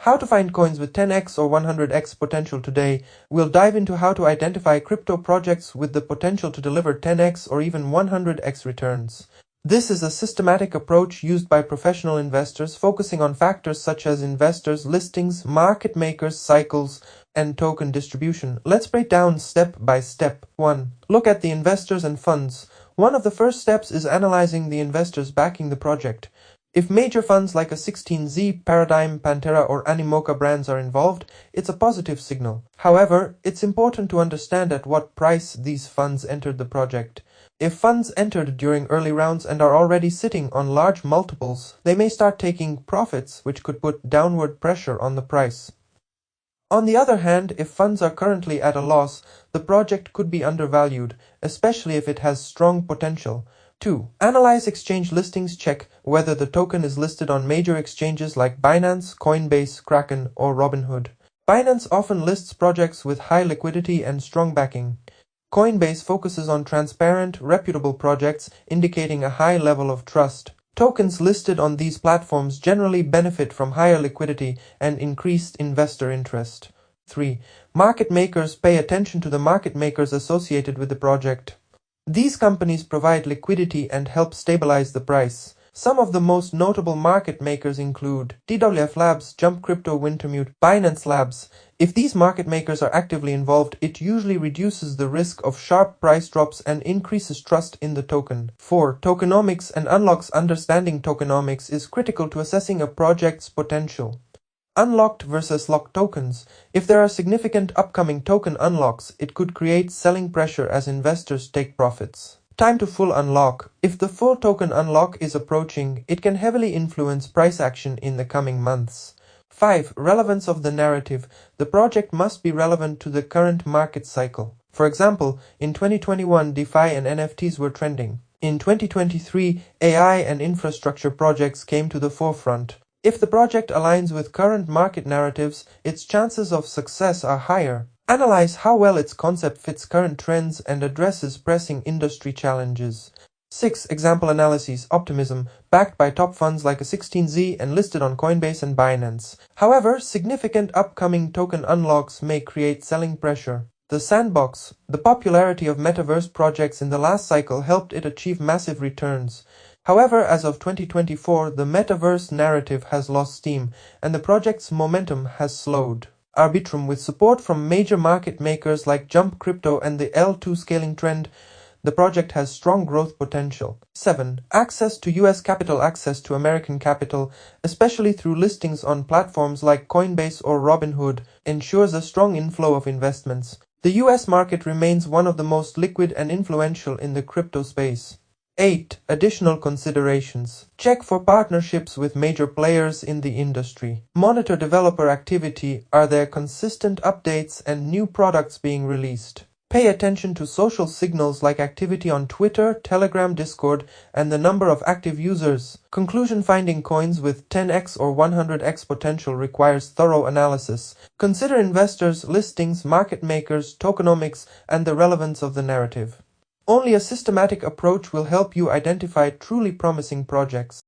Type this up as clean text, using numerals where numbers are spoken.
How to find coins with 10x or 100x potential. Today, we'll dive into how to identify crypto projects with the potential to deliver 10x or even 100x returns. This is a systematic approach used by professional investors focusing on factors such as investors, listings, market makers, cycles, and token distribution. Let's break down step by step. 1. Look at the investors and funds. One of the first steps is analyzing the investors backing the project. If major funds like a 16Z, Paradigm, Pantera, or Animoca brands are involved, it's a positive signal. However, it's important to understand at what price these funds entered the project. If funds entered during early rounds and are already sitting on large multiples, they may start taking profits, which could put downward pressure on the price. On the other hand, if funds are currently at a loss, the project could be undervalued, especially if it has strong potential. 2. Analyze exchange listings. Check whether the token is listed on major exchanges like Binance, Coinbase, Kraken, or Robinhood. Binance often lists projects with high liquidity and strong backing. Coinbase focuses on transparent, reputable projects, indicating a high level of trust. Tokens listed on these platforms generally benefit from higher liquidity and increased investor interest. 3. Market makers. Pay attention to the market makers associated with the project. These companies provide liquidity and help stabilize the price. Some of the most notable market makers include TWF Labs, Jump Crypto, Wintermute, Binance Labs. If these market makers are actively involved, it usually reduces the risk of sharp price drops and increases trust in the token. 4. Tokenomics and unlocks. Understanding tokenomics is critical to assessing a project's potential. Unlocked versus locked tokens. If there are significant upcoming token unlocks, it could create selling pressure as investors take profits. Time to full unlock. If the full token unlock is approaching, it can heavily influence price action in the coming months. 5. Relevance of the narrative. The project must be relevant to the current market cycle. For example, in 2021, DeFi and NFTs were trending. In 2023, AI and infrastructure projects came to the forefront. If the project aligns with current market narratives, its chances of success are higher. Analyze how well its concept fits current trends and addresses pressing industry challenges. 6. Example analyses. Optimism. Backed by top funds like a 16Z and listed on Coinbase and Binance. However, significant upcoming token unlocks may create selling pressure. The Sandbox. The popularity of metaverse projects in the last cycle helped it achieve massive returns. However, as of 2024, the metaverse narrative has lost steam, and the project's momentum has slowed. Arbitrum. With support from major market makers like Jump Crypto and the L2 scaling trend, the project has strong growth potential. 7. Access to US capital. Access to American capital, especially through listings on platforms like Coinbase or Robinhood, ensures a strong inflow of investments. The US market remains one of the most liquid and influential in the crypto space. 8. Additional considerations. Check for partnerships with major players in the industry. Monitor developer activity. Are there consistent updates and new products being released? Pay attention to social signals like activity on Twitter, Telegram, Discord, and the number of active users. Conclusion. Finding coins with 10x or 100x potential requires thorough analysis. Consider investors, listings, market makers, tokenomics, and the relevance of the narrative. Only a systematic approach will help you identify truly promising projects.